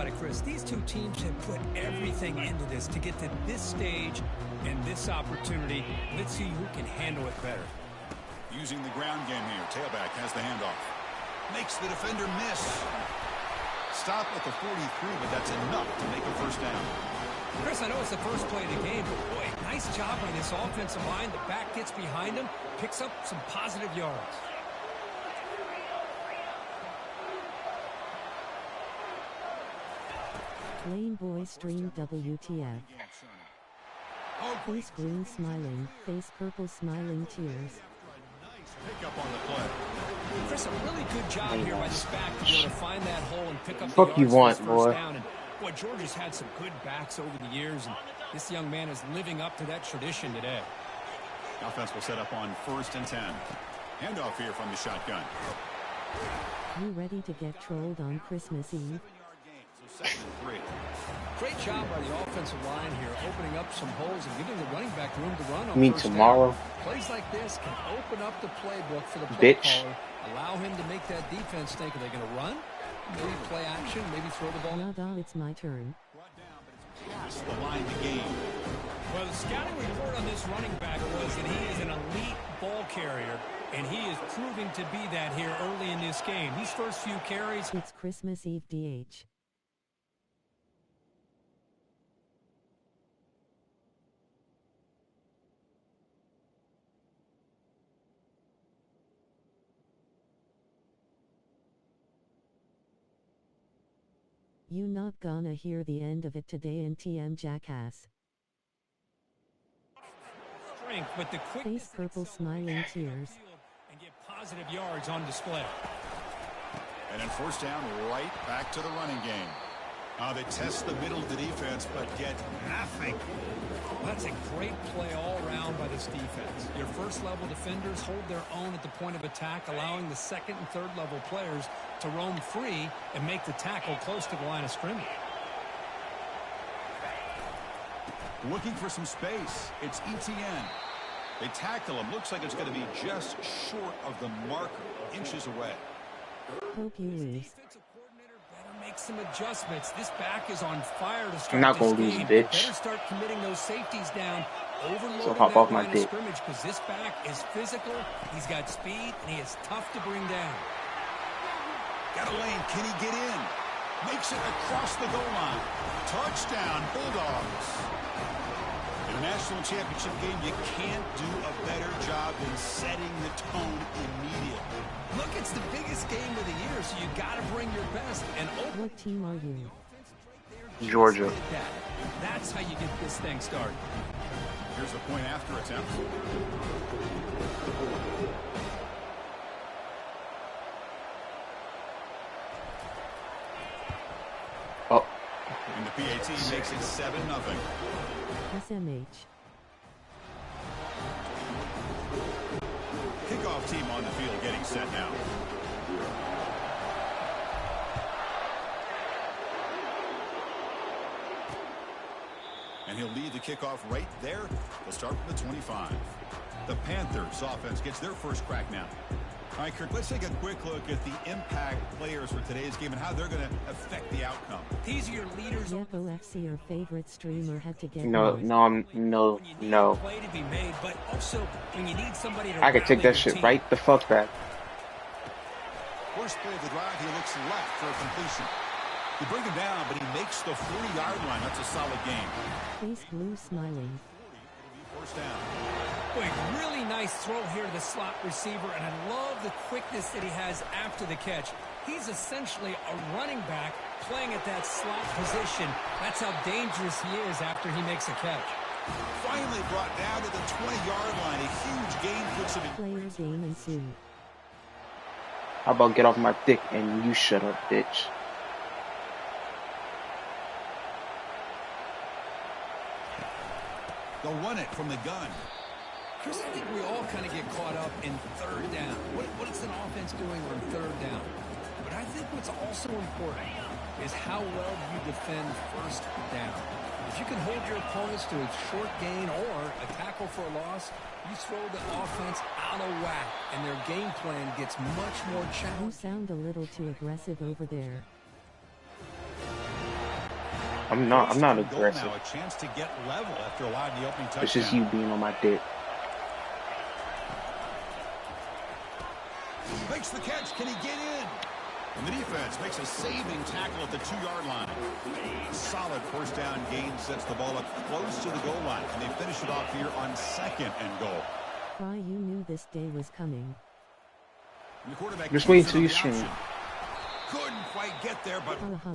about it, Chris. These two teams have put everything into this to get to this stage and this opportunity. Let's see who can handle it better. Using the ground game here. Tailback has the handoff. Makes the defender miss. Stop at the 43, but that's enough to make a first down. Chris, I know it's the first play of the game, but boy, nice job by this offensive line. The back gets behind him, picks up some positive yards. Lane boy stream WTF. Face green smiling, face purple smiling tears. Pick up on the play. Chris, a really good job here by this back to be able to find that hole and pick up the Fuck you yards want, for his boy. first down. And boy, Georgia's had some good backs over the years, and this young man is living up to that tradition today. Offense will set up on 1st and 10. Handoff here from the shotgun. You ready to get trolled on Christmas Eve? So 2nd and 3. Great job by the offensive line here, opening up some holes and giving the running back room to run on Me first tomorrow. down. Plays like this can open up the playbook for the play Bitch. caller, allow him to make that defense think, are they going to run? Maybe play action, maybe throw the ball. Nada, it's my turn. Past the line to gain. Well, the scouting report on this running back was that he is an elite ball carrier, and he is proving to be that here early in this game. These first few carries. It's Christmas Eve DH. You not gonna hear the end of it today in TM jackass. Strength, but the quickness Face purple smiling tears. and get positive yards on display. And then 1st down, right back to the running game. They test the middle of the defense, but get nothing. Well, that's a great play all around by this defense. Your first-level defenders hold their own at the point of attack, allowing the 2nd and 3rd-level players to roam free and make the tackle close to the line of scrimmage. Looking for some space. It's ETN. They tackle him. Looks like it's going to be just short of the marker, inches away. Hope you lose. Defensive coordinator better make some adjustments. This back is on fire to start I'm not this gonna lose, game. bitch. Better start committing those safeties down. Overloading So hop that off my line of dick. scrimmage because this back is physical. He's got speed, and he is tough to bring down. Got a lane. Can he get in? Makes it across the goal line. Touchdown, Bulldogs. In a national championship game, you can't do a better job than setting the tone immediately. Look, it's the biggest game of the year, so you got to bring your best. And What team are you? Georgia. That's how you get this thing started. Here's the point after attempt. Oh. And the PAT makes it 7-0. SMH. Kickoff team on the field getting set now. And he'll lead the kickoff right there. They'll start from the 25. The Panthers offense gets their first crack now. All right, Kirk, let's take a quick look at the impact players for today's game and how they're going to affect the outcome. These are your leaders. Yep, OFC, your favorite streamer, had to get No, one. no. Play to be made, but also when you need somebody to I could take rally that your shit team. right the fuck back. First play of the drive, he looks left for a completion. They bring him down, but he makes the 40-yard line. That's a solid game. Face blue smiling. First down. Boy, really nice throw here to the slot receiver, and I love the quickness that he has after the catch. He's essentially a running back playing at that slot position. That's how dangerous he is after he makes a catch. Finally brought down to the 20-yard line. A huge gain puts him in. Player game ensued. How about get off my dick and you shut up, bitch? They'll run it from the gun. Chris, I think we all kind of get caught up in 3rd down. What is an offense doing on 3rd down? But I think what's also important is how well you defend 1st down. If you can hold your opponents to a short gain or a tackle for a loss, you throw the offense out of whack, and their game plan gets much more You challenging. sound a little too aggressive over there. I'm not Goal aggressive. now, a chance to get level after allowing the opening touchdown. It's just you being on my dick. Makes the catch. Can he get in? And the defense makes a saving tackle at the 2-yard line. A solid first down gain sets the ball up close to the goal line. And they finish it off here on 2nd and goal. Cry, you knew this day was coming. And the quarterback Just wait keeps it till on you the stream. option. Couldn't quite get there, but Ha ha. at the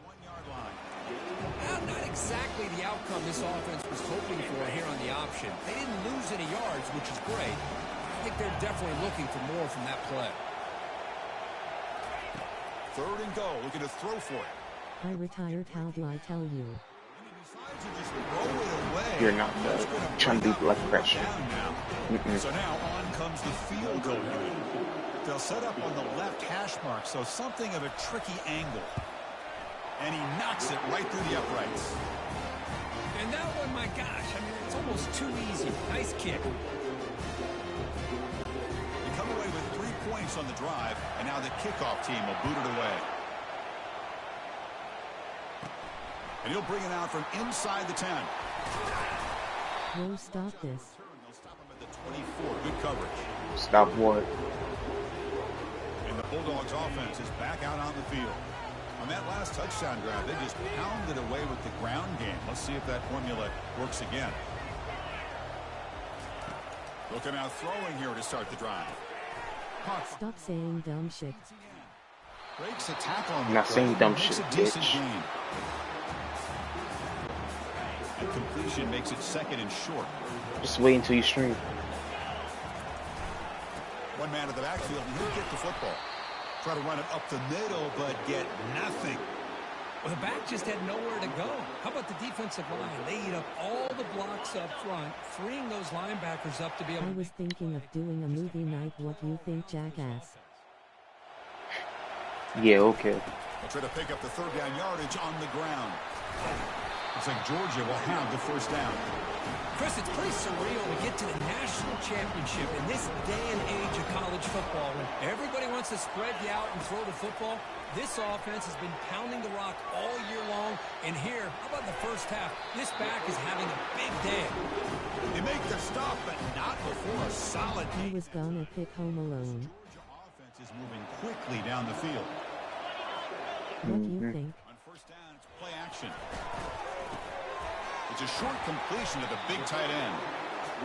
1-yard line. Not exactly the outcome this offense was hoping for here on the option. They didn't lose any yards, which is great. I think they're definitely looking for more from that play. 3rd and goal. Looking to throw for it. I retired, how'd I tell you? Decides to just throw it away. You're not That's gonna trying to bring be blood up third pressure. down now. So now on comes the field goal unit. They'll set up on the left hash mark, so something of a tricky angle. And he knocks it right through the uprights. And that one, my gosh, I mean, it's almost too easy. Nice kick. They come away with 3 points on the drive, and now the kickoff team will boot it away. And he'll bring it out from inside the 10. Whoa, stop this. They'll stop him at the 24. Good coverage. Stop what? And the Bulldogs offense is back out on the field. On that last touchdown drive, they just pounded away with the ground game. Let's see if that formula works again. Looking out throwing here to start the drive. Stop saying dumb shit. Breaks a tackle on I'm the not saying play, dumb makes shit, a decent bitch. gain. And completion makes it 2nd and short. Just wait until you stream. One man at the backfield, and he'll get the football. Try to run it up the middle, but get nothing. Well, the back just had nowhere to go. How about the defensive line? They eat up all the blocks up front, freeing those linebackers up to be able I to... was thinking of doing a movie night. What you think, jackass? Yeah, okay. They'll try to pick up the 3rd down yardage on the ground. Looks like Georgia will have the 1st down. Chris, it's pretty surreal to get to the national championship in this day and age of college football when everybody wants to spread you out and throw the football. This offense has been pounding the rock all year long. And here, how about the first half? This back is having a big day. They make the stop, but not before a solid I game. was gonna pick Home Alone. Georgia offense is moving quickly down the field. What do you think? On 1st down, it's play action. It's a short completion to the big tight end.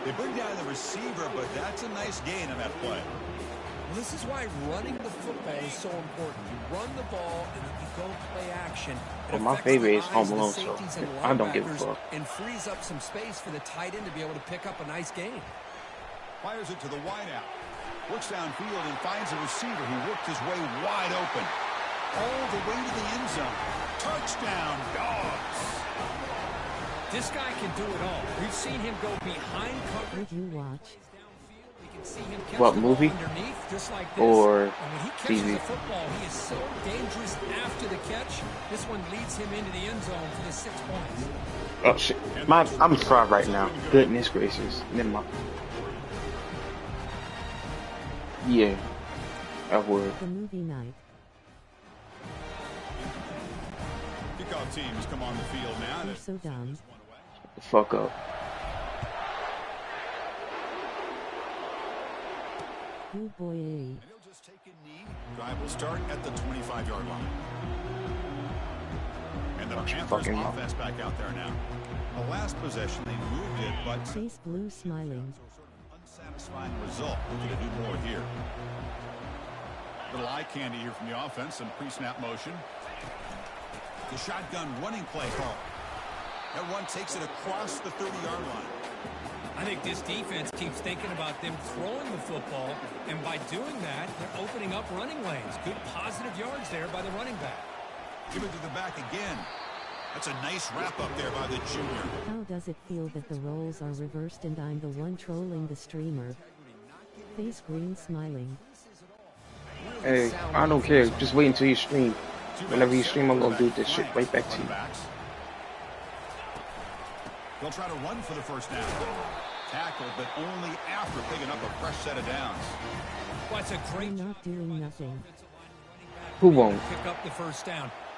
They bring down the receiver, but that's a nice gain on that play. Well, this is why running the football is so important. You run the ball and then you go play action. It Well, my affects favorite the is Home eyes of the Alone, so safeties and I don't give a linebackers fuck. and frees up some space for the tight end to be able to pick up a nice gain. Fires it to the wideout. Looks downfield and finds a receiver who worked his way wide open. All the way to the end zone. Touchdown, Dogs. This guy can do it all. We've seen him go behind coverage. Would you watch? We can see him catch What, the ball movie? underneath, just like this. Or And when he catches TV? the football, he is so dangerous after the catch. This one leads him into the end zone for the 6 points. Oh shit. I'm fried right now. Goodness gracious. Never mind. Yeah. I would. The movie night. Kickoff teams come on the field now. You're so dumb. The fuck up. Good boy. And he'll just take a knee. Drive will start at the 25-yard line. And the Panthers fucking mouth. offense back out there now. The last possession, they moved it, but Face blue smiling. sort of unsatisfying result. Looking to do more here. Little eye candy here from the offense. Some pre-snap motion. The shotgun running play call. That one takes it across the 30-yard line. I think this defense keeps thinking about them throwing the football, and by doing that, they're opening up running lanes. Good positive yards there by the running back. Give it to the back again. That's a nice wrap up there by the junior. How does it feel that the roles are reversed and I'm the one trolling the streamer? Face green smiling. Hey, I don't care. Just wait until you stream. Whenever you stream, I'm gonna do this shit right back to you. They'll try to run for the first down. Tackled, but only after picking up a fresh set of downs. Well, it's a great I'm not doing nothing. Who won't? pick up the first down.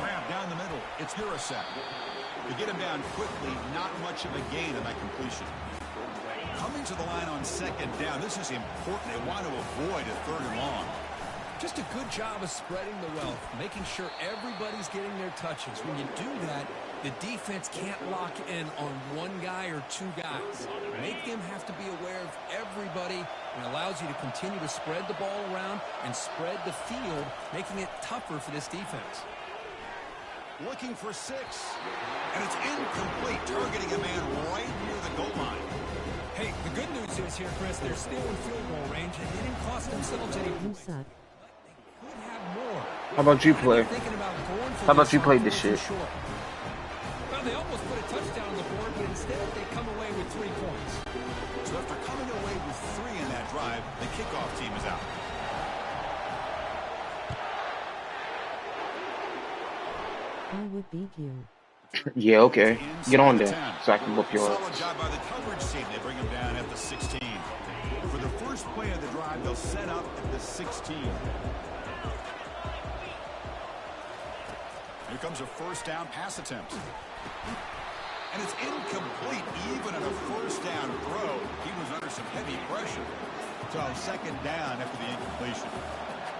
Grab down the middle. It's Nurasek. To get him down quickly, not much of a gain on that completion. Coming to the line on second down, this is important. They want to avoid a third and long. Just a good job of spreading the wealth, making sure everybody's getting their touches. When you do that, the defense can't lock in on one guy or two guys. Make them have to be aware of everybody, and allows you to continue to spread the ball around and spread the field, making it tougher for this defense. Looking for 6. And it's incomplete, targeting a man right near the goal line. Hey, the good news is here, Chris, they're still in field goal range, and they didn't cost themselves any points. You suck. Could have more. How about you play? How about you play this shit? Well, they almost put a touchdown on the board, but instead they come away with 3 points. So after coming away with 3 in that drive, the kickoff team is out. I would beat you. Yeah, okay. Get on there so I can whoop your Solid ass. job by the coverage team. They bring him down at the 16. For the first play of the drive, they'll set up at the 16. Here comes a first down pass attempt. And it's incomplete, even on a first down throw. He was under some heavy pressure. So second down after the incompletion.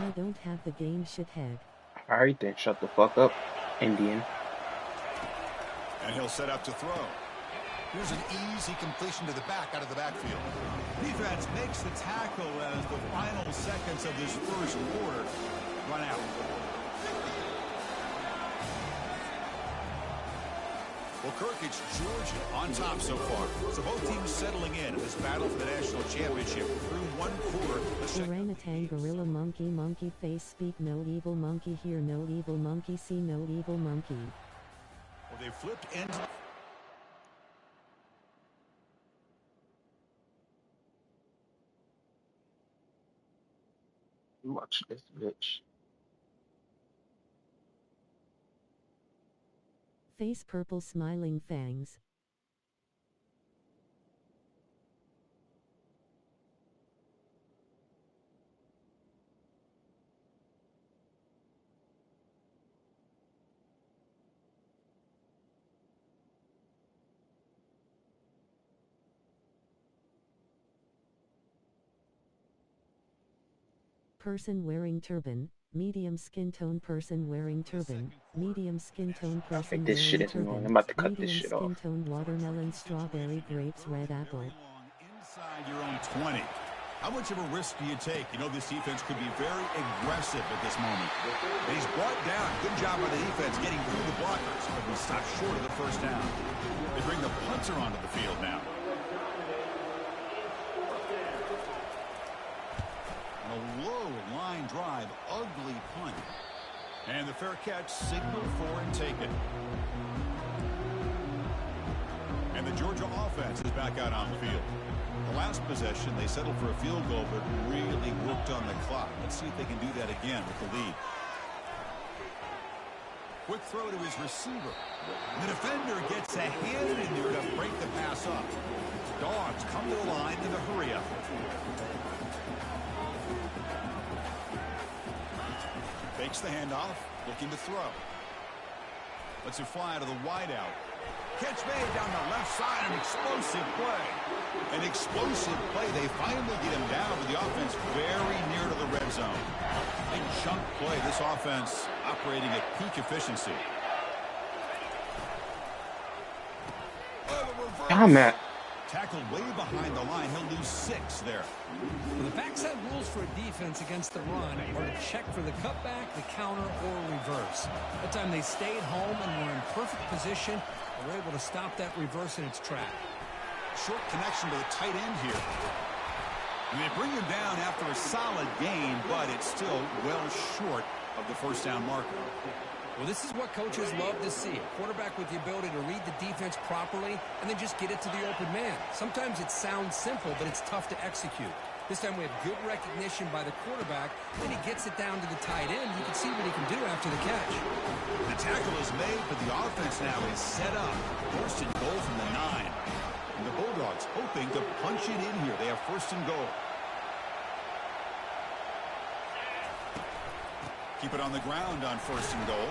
I don't have the game, shithead. Alright then, shut the fuck up, Indian. And he'll set up to throw. Here's an easy completion to the back out of the backfield. Defense makes the tackle as the final seconds of this first quarter run out. Well, Kirk, it's Georgia on top so far. So both teams settling in this battle for the national championship through one quarter. Orangutan, gorilla, monkey, monkey face, speak, no evil monkey, hear, no evil monkey, see, no evil monkey. Well, they flipped into... Watch this bitch. Face purple, smiling fangs. Person wearing turban, medium skin tone, person wearing turban, medium skin tone, person This shit wearing is annoying. turban, I'm about to cut this medium shit skin off. tone, watermelon, strawberry, grapes, red apple. Inside your own 20. How much of a risk do you take? You know, this defense could be very aggressive at this moment. And he's brought down. Good job by the defense getting through the blockers, but we stopped short of the first down. They bring the punter onto the field now. A low line drive, ugly punt. And the fair catch, signal for and take it. And the Georgia offense is back out on the field. The last possession, they settled for a field goal, but really worked on the clock. Let's see if they can do that again with the lead. Quick throw to his receiver. And the defender gets a hand in there to break the pass up. Dogs come to the line in a hurry up. Fakes the handoff, looking to throw. Lets it fly to the wideout. Catch made down the left side, an explosive play. An explosive play. They finally get him down, but the offense very near to the red zone. Big chunk play. This offense operating at peak efficiency. Damn it. Tackled way behind the line. He'll lose 6 there. Well, the backside rules for a defense against the run are to check for the cutback, the counter, or reverse. That time they stayed home and were in perfect position. They were able to stop that reverse in its track. Short connection to the tight end here. And they bring him down after a solid gain, but it's still well short of the first down marker. Well, this is what coaches love to see. A quarterback with the ability to read the defense properly and then just get it to the open man. Sometimes it sounds simple, but it's tough to execute. This time we have good recognition by the quarterback. Then he gets it down to the tight end. You can see what he can do after the catch. The tackle is made, but the offense now is set up. First and goal from the 9. And the Bulldogs hoping to punch it in here. They have first and goal. Keep it on the ground on first and goal.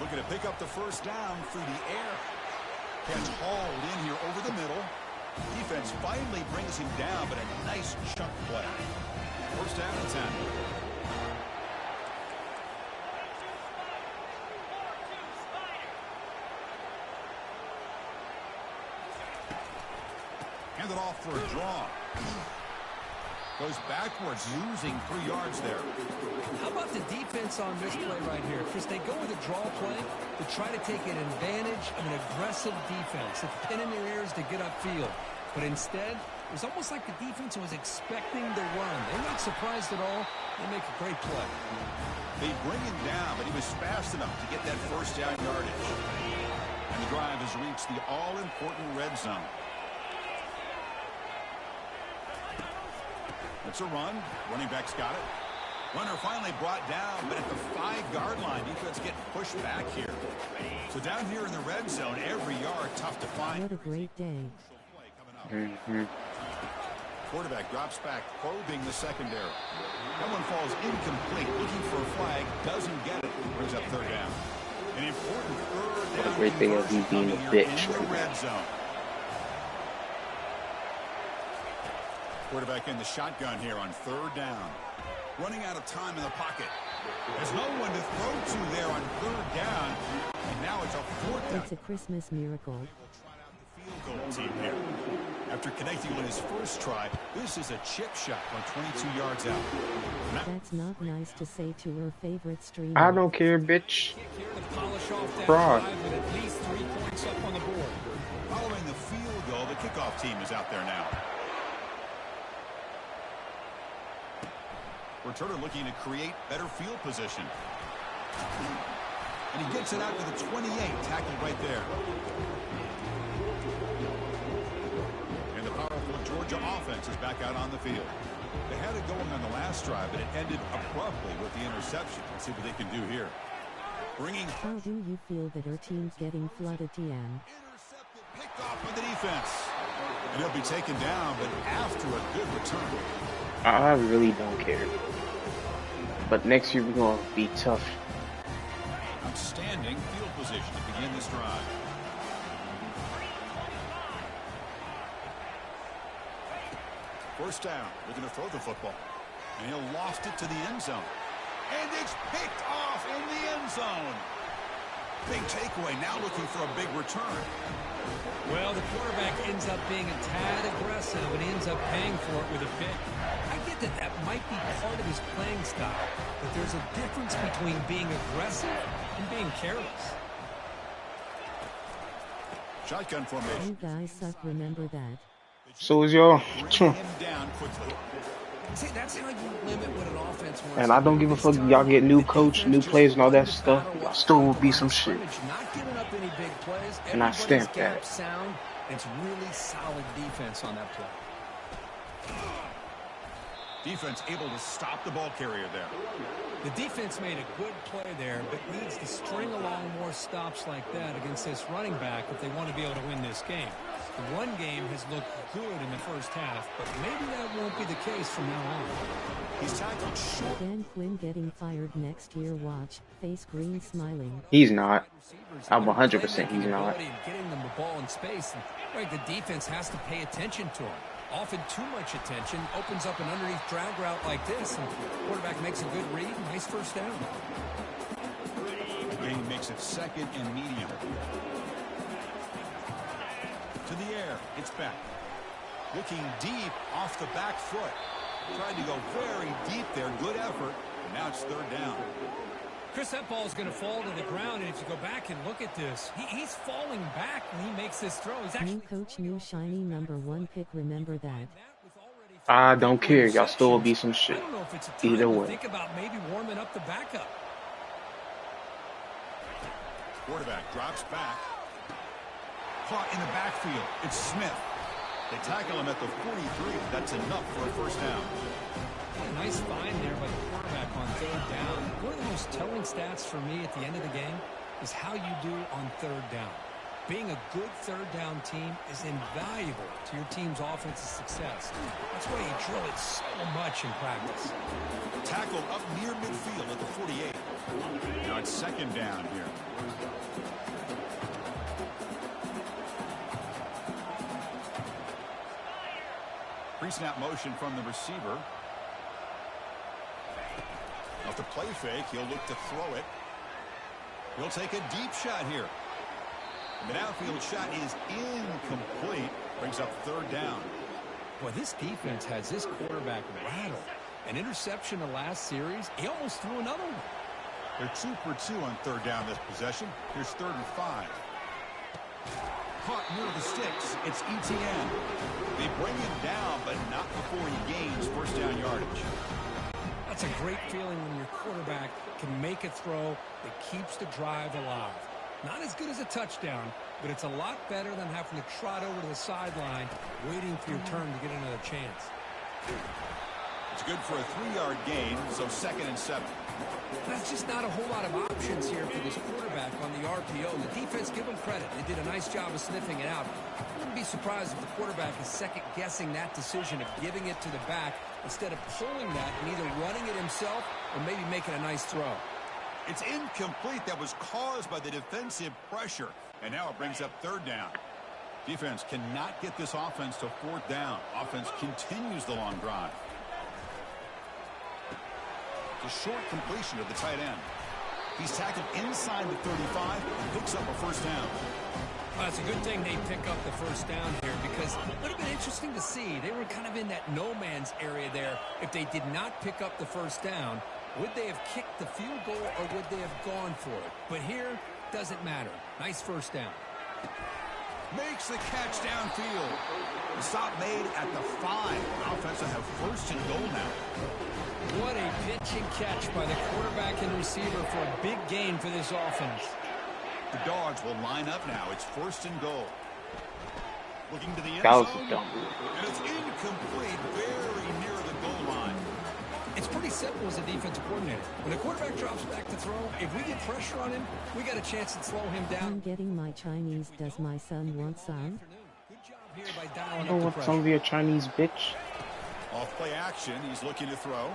Looking to pick up the first down through the air. Catch hauled in here over the middle. Defense finally brings him down, but a nice chunk play. First down and 10. Hand it off for a draw. Goes backwards, losing 3 yards there. How about the defense on this play right here? Chris, they go with a draw play to try to take an advantage of an aggressive defense. It's pin in their ears to get upfield. But instead, it was almost like the defense was expecting the run. They're not surprised at all. They make a great play. They bring him down, but he was fast enough to get that first down yardage. And the drive has reached the all-important red zone. It's a run. Running back's got it. Runner finally brought down, but at the 5-yard line, defense get pushed back here. So down here in the red zone, every yard tough to find. What a great day. Quarterback drops back, probing the secondary. That one falls incomplete. Looking for a flag, doesn't get it. Brings up third down. An important third down. What a great thing of you being a bitch. In the red zone. Quarterback in the shotgun here on third down. Running out of time in the pocket. There's no one to throw to there on third down. And now it's a fourth down. It's a Christmas miracle. Field goal team here. After connecting on his first try, this is a chip shot on 22 yards out. That's not nice to say to her favorite streamer. I don't care, bitch. Fraud. Following the field goal, the kickoff team is out there now. Returner looking to create better field position. And he gets it out to the 28, tackled right there. And the powerful Georgia offense is back out on the field. They had it going on the last drive, but it ended abruptly with the interception. Let's see what they can do here. How do you feel that our team's getting flooded, TM? Intercepted, picked off by the defense. And he'll be taken down, but after a good return. I really don't care. But next year we're going to be tough. Outstanding field position to begin this drive. First down, looking to throw the football. And he'll loft it to the end zone. And it's picked off in the end zone. Big takeaway, now looking for a big return. Well, the quarterback ends up being a tad aggressive, and he ends up paying for it with a pick. I get that that might be part of his playing style, but there's a difference between being aggressive and being careless. Shotgun formation. You guys suck, remember that. So is y'all. Bring him down quickly. See, that's how you limit what an offense wants. And I don't give a fuck if y'all get new coach, new players, and all that stuff. Y'all still will be some shit. Not giving up any big plays. And I stamp that. Sound. It's really solid defense on that play. Defense able to stop the ball carrier there. The defense made a good play there, but needs to string along more stops like that against this running back if they want to be able to win this game. The run game has looked good in the first half, but maybe that won't be the case from now on. He's tackled short. Dan Quinn getting fired next year, watch. Face green smiling. He's not. I'm 100% he's not. Getting them the ball in space, and right, the defense has to pay attention to him. Often too much attention opens up an underneath drag route like this, and the quarterback makes a good read. Nice first down. Gain makes it second and medium. To the air, it's back. Looking deep off the back foot. Trying to go very deep there. Good effort. And now it's third down. Chris, that ball is going to fall to the ground, and if you go back and look at this, he's falling back when he makes this throw. He's actually New coach, new shiny #1 pick, remember that. I don't care. Y'all still will be some shit. I don't know if it's a time Either to way. think about maybe warming up the backup. Quarterback drops back. Caught in the backfield. It's Smith. They tackle him at the 43. That's enough for a first down. Nice find there by the quarterback on third down. One of the most telling stats for me at the end of the game is how you do on third down. Being a good third down team is invaluable to your team's offensive success. That's why you drill it so much in practice. Tackled up near midfield at the 48. Now it's second down here. Pre-snap motion from the receiver. Off the play fake, he'll look to throw it. He'll take a deep shot here. The outfield shot is incomplete. Brings up third down. Boy, this defense has this quarterback rattled. An interception the last series. He almost threw another one. They're 2 for 2 on third down this possession. Here's 3rd and 5. Caught near the sticks. It's ETN. They bring him down, but not before he gains first down yardage. That's a great feeling when your quarterback can make a throw that keeps the drive alive. Not as good as a touchdown, but it's a lot better than having to trot over to the sideline waiting for your turn to get another chance. It's good for a 3-yard gain, so 2nd and 7. That's just not a whole lot of options here for this quarterback on the RPO. The defense, give them credit. They did a nice job of sniffing it out. I wouldn't be surprised if the quarterback is second-guessing that decision of giving it to the back instead of pulling that and either running it himself or maybe making a nice throw. It's incomplete. That was caused by the defensive pressure. And now it brings up third down. Defense cannot get this offense to fourth down. Offense continues the long drive. The short completion of the tight end. He's tackled inside the 35 and picks up a first down. Well, it's a good thing they pick up the first down here because it would have been interesting to see. They were kind of in that no-man's area there. If they did not pick up the first down, would they have kicked the field goal or would they have gone for it? But here, doesn't matter. Nice first down. Makes the catch downfield. The stop made at the 5. Offense will have first and goal now. What a pitch and catch by the quarterback and receiver for a big gain for this offense. The Dogs will line up now. It's first and goal. Looking to the end That was zone. dumb. And it's incomplete, very near the goal line. It's pretty simple as a defensive coordinator. When a quarterback drops back to throw, if we get pressure on him, we got a chance to slow him down. I'm getting my Chinese. Does my son want some? Good job here by dialing Oh, up the what's pressure. some of your Chinese bitch? Off play action, he's looking to throw.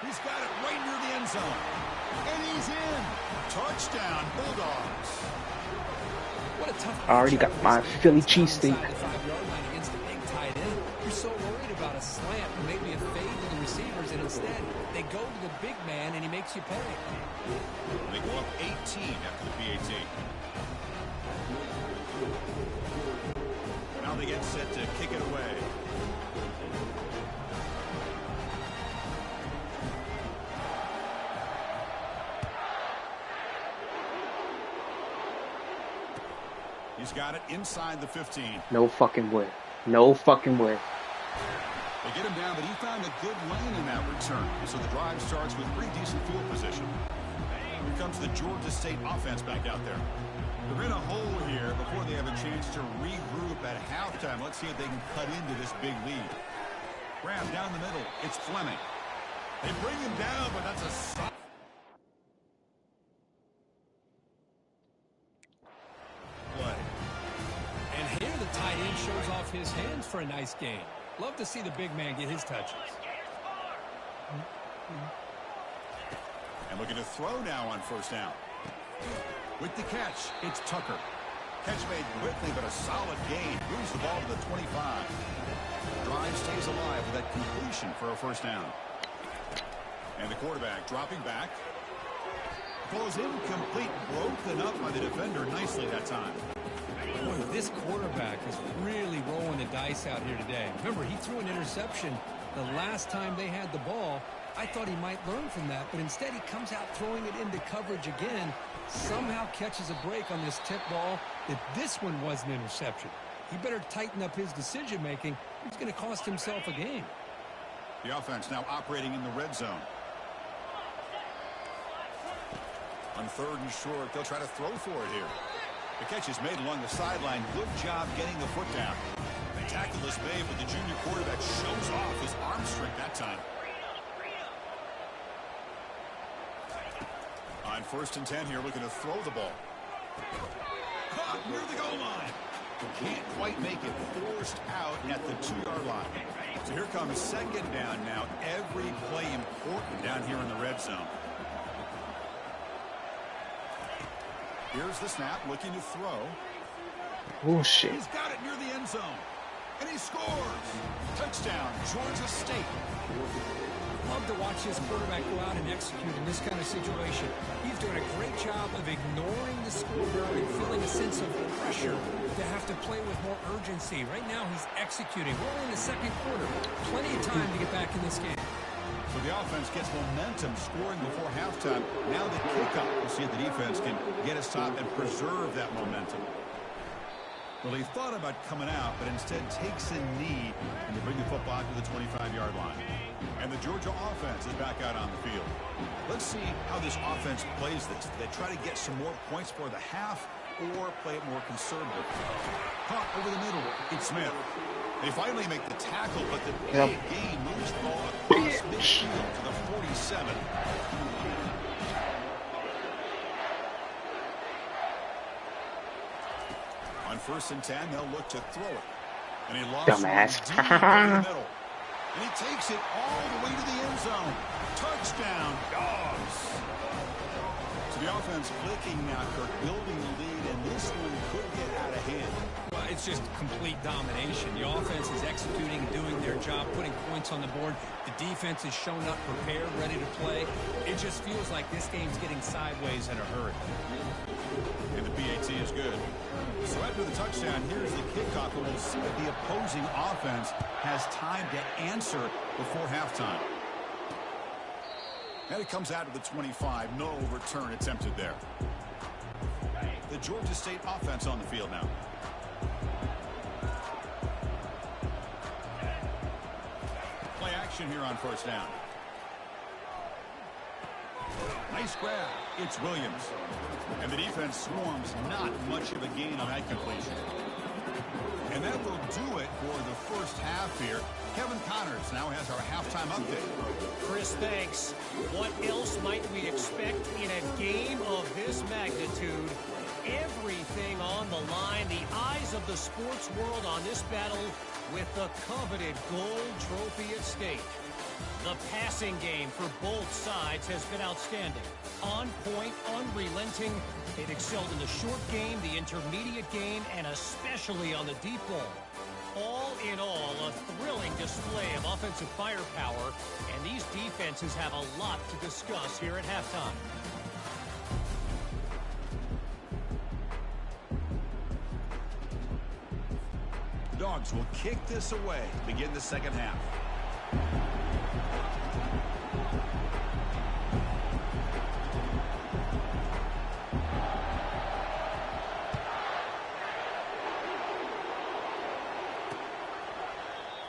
He's got it right near the end zone. And he's in. Touchdown, Bulldogs. What a tough I already got my Philly cheesesteak. inside the 5-yard line against the big tight end. You're so worried about a slant or maybe a fade to the receivers, and instead they go to the big man and he makes you pay. They go up 18 after the PAT. Now they get set to kick it away. He's got it inside the 15. No fucking way. No fucking way. They get him down, but he found a good lane in that return. So the drive starts with pretty decent field position. Here comes the Georgia State offense back out there. They're in a hole here before they have a chance to regroup at halftime. Let's see if they can cut into this big lead. Graham down the middle. It's Fleming. They bring him down, but that's a stop. Play. And here the tight end shows off his hands for a nice gain. Love to see the big man get his touches. And looking to throw now on first down. With the catch, it's Tucker. Catch made quickly, but a solid gain. Moves the ball to the 25. Drive stays alive with that completion for a first down. And the quarterback dropping back. Ball is incomplete, broken up by the defender nicely that time. Boy, this quarterback is really rolling the dice out here today. Remember, he threw an interception the last time they had the ball. I thought he might learn from that, but instead he comes out throwing it into coverage again. Somehow catches a break on this tip ball that this one was an interception. He better tighten up his decision-making. He's going to cost himself a game. The offense now operating in the red zone. On third and short, they'll try to throw for it here. The catch is made along the sideline. Good job getting the foot down. The tackle is made, but the junior quarterback shows off his arm strength that time. On first and 10 here, looking to throw the ball. Caught near the goal line. Can't quite make it. Forced out at the 2-yard line. So here comes second down now. Every play important down here in the red zone. Here's the snap, looking to throw. Oh, shit. He's got it near the end zone. And he scores. Touchdown, Georgia State. Love to watch this quarterback go out and execute in this kind of situation. He's doing a great job of ignoring the scoreboard and feeling a sense of pressure to have to play with more urgency. Right now, he's executing. We're only in the second quarter. Plenty of time to get back in this game. So the offense gets momentum, scoring before halftime. Now the kickoff. We'll see if the defense can get a stop and preserve that momentum. Well, he thought about coming out, but instead takes a knee and they bring the football to the 25-yard line. And the Georgia offense is back out on the field. Let's see how this offense plays this. They try to get some more points for the half or play it more conservative. Caught over the middle. It's Smith. They finally make the tackle, but the big gain moves the ball across midfield to the 47. On 1st and 10, they'll look to throw it. And he lost Dumbass. deep over the middle. And he takes it all the way to the end zone. Touchdown, Dogs. So the offense clicking now, Kirk, building the lead, and this one could get out of hand. Well, it's just complete domination. The offense is executing, doing their job, putting points on the board. The defense is shown up, prepared, ready to play. It just feels like this game's getting sideways in a hurry. And the PAT is good. So after the touchdown, here's the kickoff, and we'll see if the opposing offense has time to answer before halftime. And it comes out to the 25. No return attempted there. The Georgia State offense on the field now. Play action here on 1st down. Nice grab. It's Williams. And the defense swarms. Not much of a gain on that completion. And that will do it for the first half here. Kevin Connors now has our halftime update. Chris, thanks. What else might we expect in a game of this magnitude? Everything on the line. The eyes of the sports world on this battle with the coveted gold trophy at stake. The passing game for both sides has been outstanding. On point, unrelenting. They've excelled in the short game, the intermediate game, and especially on the deep ball. All in all, a thrilling display of offensive firepower, and these defenses have a lot to discuss here at halftime. Dogs will kick this away to begin the second half.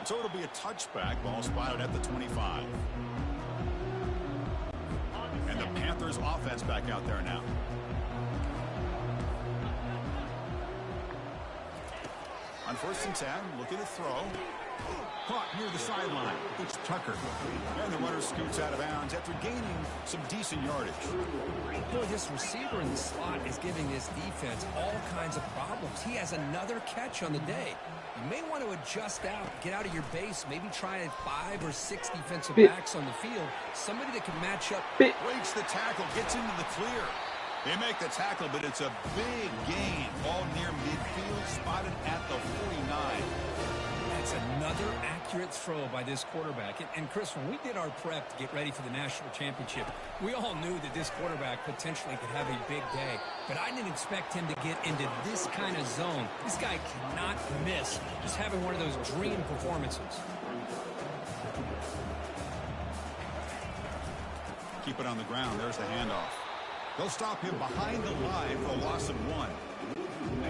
So it'll be a touchback. Ball spotted at the 25. And the Panthers offense back out there now. On 1st and 10, looking to throw. Caught near the sideline. It's Tucker. And the runner scoots out of bounds after gaining some decent yardage. Boy, this receiver in the slot is giving this defense all kinds of problems. He has another catch on the day. You may want to adjust out, get out of your base, maybe try 5 or 6 defensive backs on the field. Somebody that can match up. Breaks the tackle, gets into the clear. They make the tackle, but it's a big gain. Ball near midfield, spotted at the 49. That's another accurate throw by this quarterback. And Chris, when we did our prep to get ready for the national championship, we all knew that this quarterback potentially could have a big day. But I didn't expect him to get into this kind of zone. This guy cannot miss. Just having one of those dream performances. Keep it on the ground. There's the handoff. They'll stop him behind the line for a loss of 1.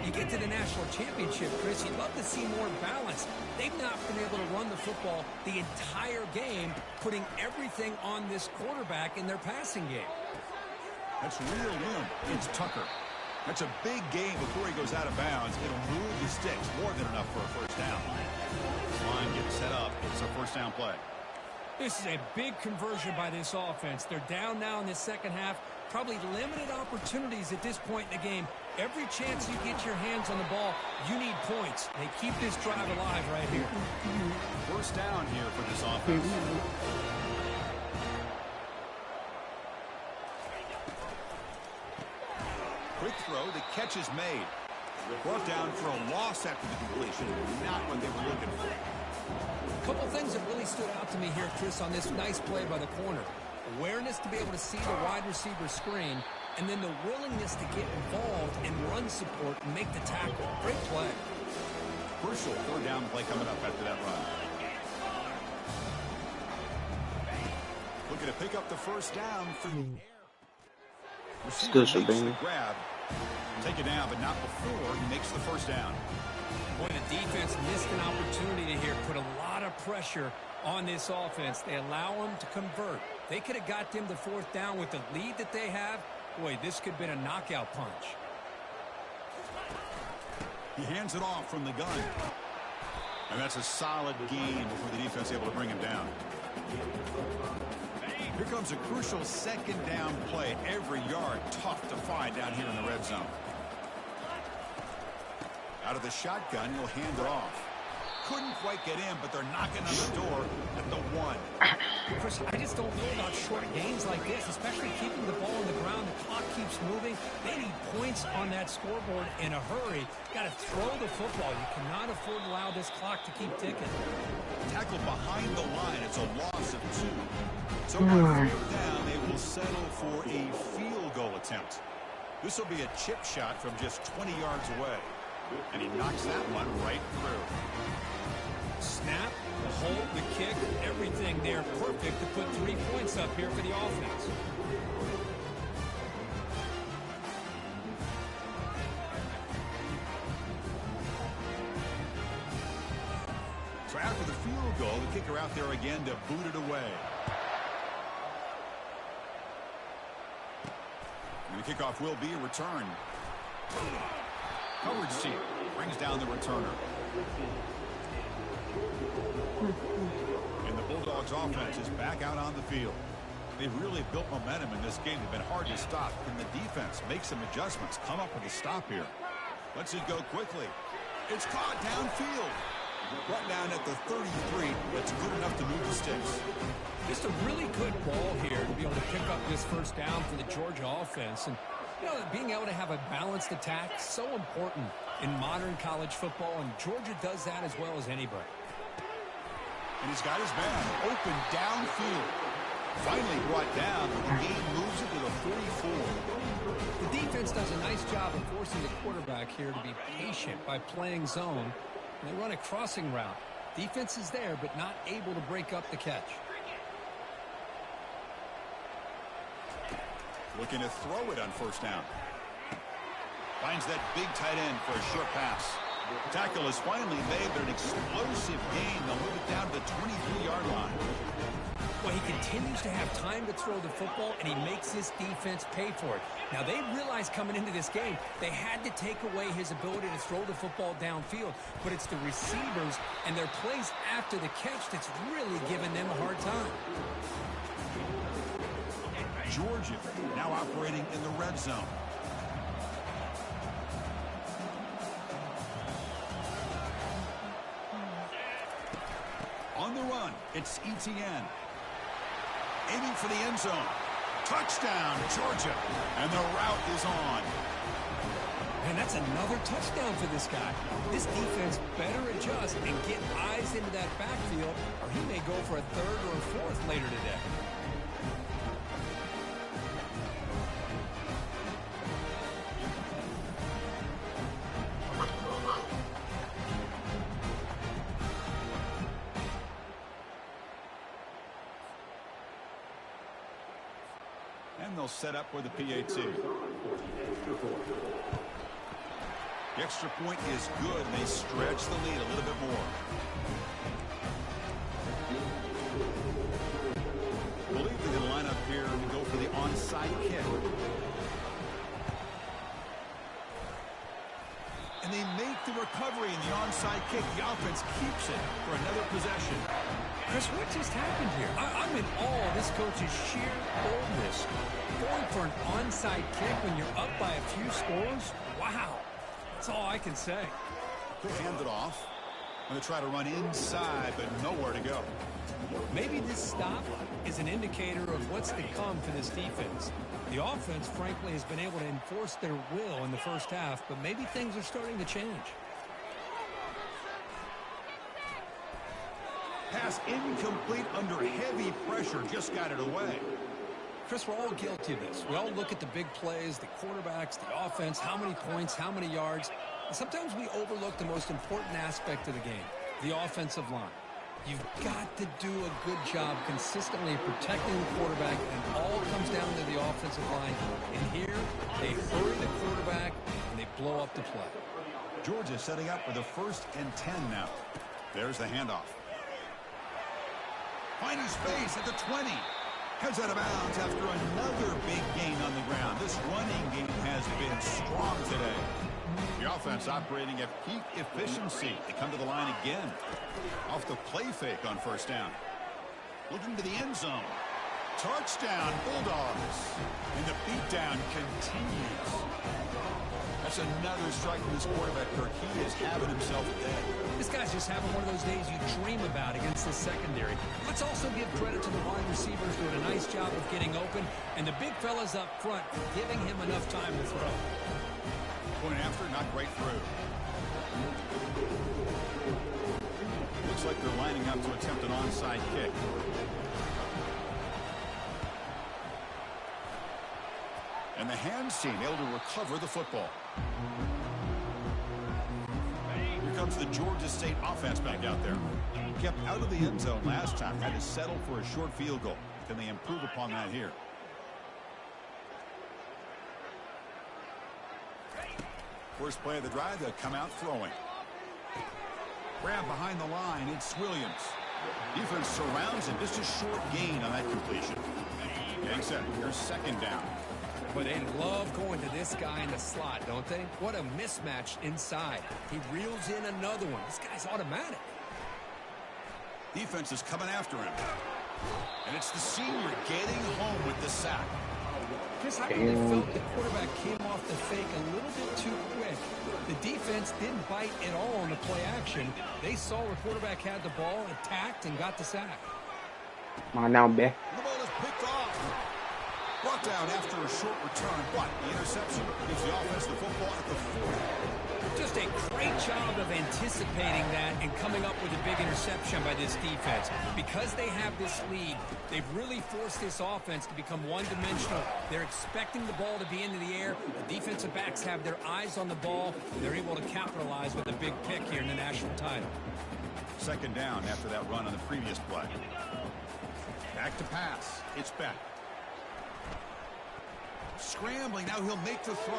You get to the national championship, Chris, you'd love to see more balance. They've not been able to run the football the entire game, putting everything on this quarterback in their passing game. That's reeled in. It's Tucker. That's a big gain before he goes out of bounds. It'll move the sticks. More than enough for a 1st down. Line gets set up. It's a 1st down play. This is a big conversion by this offense. They're down now in the second half. Probably limited opportunities at this point in the game. Every chance you get your hands on the ball, you need points. They keep this drive alive right here. First down here for this offense. Quick throw. The catch is made. Brought down for a loss after the completion. Not what they were looking for. A couple things that really stood out to me here, Chris, on this nice play by the corner. Awareness to be able to see the wide receiver screen, and then the willingness to get involved in run support and make the tackle. Great play. Crucial third down play coming up after that run. Looking to pick up the first down through the air. Receiver makes the grab. Take it down, but not before he makes the first down. Boy, the defense missed an opportunity here. Put a lot of pressure on this offense. They allow them to convert. They could have got them to fourth down with the lead that they have. Boy, this could have been a knockout punch. He hands it off from the gun. And that's a solid gain before the defense able to bring him down. Here comes a crucial second down play. Every yard tough to find down here in the red zone. Out of the shotgun, he'll hand it off. Couldn't quite get in, but they're knocking on the door at the 1. Chris, I just don't know about short gains like this, especially keeping the ball on the ground. The clock keeps moving. They need points on that scoreboard in a hurry. Got to throw the football. You cannot afford to allow this clock to keep ticking. Tackled behind the line. It's a loss of 2. So on fourth down, they will settle for a field goal attempt. This will be a chip shot from just 20 yards away. And he knocks that one right through. Snap, the hold, the kick, everything there perfect to put 3 points up here for the offense. So after the field goal, the kicker out there again to boot it away. And the kickoff will be a return. Coverage team brings down the returner. And the Bulldogs offense is back out on the field. They've really built momentum in this game. They've been hard to stop. Can the defense make some adjustments? Come up with a stop here. Let's it go quickly. It's caught downfield. Brought down at the 33. That's good enough to move the sticks. Just a really good ball here to be able to pick up this first down for the Georgia offense. And you know, being able to have a balanced attack is so important in modern college football, and Georgia does that as well as anybody. And he's got his man open downfield. Finally brought down, but the game moves it to the 44. The defense does a nice job of forcing the quarterback here to be patient by playing zone. And they run a crossing route. Defense is there, but not able to break up the catch. Looking to throw it on first down. Finds that big tight end for a short pass. Tackle is finally made, but an explosive gain. They'll move it down to the 23-yard line. Well, he continues to have time to throw the football, and he makes this defense pay for it. Now, they realized coming into this game, they had to take away his ability to throw the football downfield, but it's the receivers and their plays after the catch that's really giving them a hard time. Georgia now operating in the red zone. On the run, it's Etienne. Aiming for the end zone. Touchdown, Georgia. And the route is on. And that's another touchdown for this guy. This defense better adjust and get eyes into that backfield, or he may go for a third or a fourth later today. And they'll set up with a PAT. The extra point is good, and they stretch the lead a little bit more. I believe they're going to line up here and go for the onside kick. And they make the recovery in the onside kick. The offense keeps it for another possession. Chris, what just happened here? I'm in awe of this coach's sheer boldness. Going for an onside kick when you're up by a few scores? Wow. That's all I can say. He'll hand it off. Going to try to run inside, but nowhere to go. Maybe this stop is an indicator of what's to come for this defense. The offense, frankly, has been able to enforce their will in the first half, but maybe things are starting to change. Pass incomplete under heavy pressure. Just got it away. Chris, we're all guilty of this. We all look at the big plays, the quarterbacks, the offense, how many points, how many yards. And sometimes we overlook the most important aspect of the game, the offensive line. You've got to do a good job consistently protecting the quarterback, and all comes down to the offensive line. And here, they hurry the quarterback, and they blow up the play. Georgia setting up for the 1st and 10 now. There's the handoff. Finding space at the 20. Heads out of bounds after another big gain on the ground. This running game has been strong today. The offense operating at peak efficiency. They come to the line again. Off the play fake on 1st down. Looking to the end zone. Touchdown, Bulldogs. And the beatdown continues. That's another strike from this quarterback, Kirk. He is having himself a day. This guy's just having one of those days you dream about against the secondary. Let's also give credit to the wide receivers doing a nice job of getting open, and the big fellas up front giving him enough time to throw. Point after, not great through. Looks like they're lining up to attempt an onside kick. And the hands team able to recover the football. Here comes the Georgia State offense back out there. Kept out of the end zone last time. Had to settle for a short field goal. Can they improve upon that here? First play of the drive, they'll come out throwing. Grab behind the line, it's Williams. Defense surrounds him. Just a short gain on that completion. Getting set. Here's 2nd down. But they love going to this guy in the slot, don't they? What a mismatch inside. He reels in another one. This guy's automatic. Defense is coming after him. And it's the senior getting home with the sack. Chris, I really felt the quarterback came off the fake a little bit too quick. The defense didn't bite at all on the play action. They saw the quarterback had the ball, attacked, and got the sack. Come on now, man. The ball is picked off. Brought down after a short return, but the interception gives the offense the football at the 40. Just a great job of anticipating that and coming up with a big interception by this defense. Because they have this lead, they've really forced this offense to become one-dimensional. They're expecting the ball to be into the air. The defensive backs have their eyes on the ball. They're able to capitalize with a big pick here in the national title. 2nd down after that run on the previous play. Back to pass. It's Beck. Scrambling, now he'll make the throw.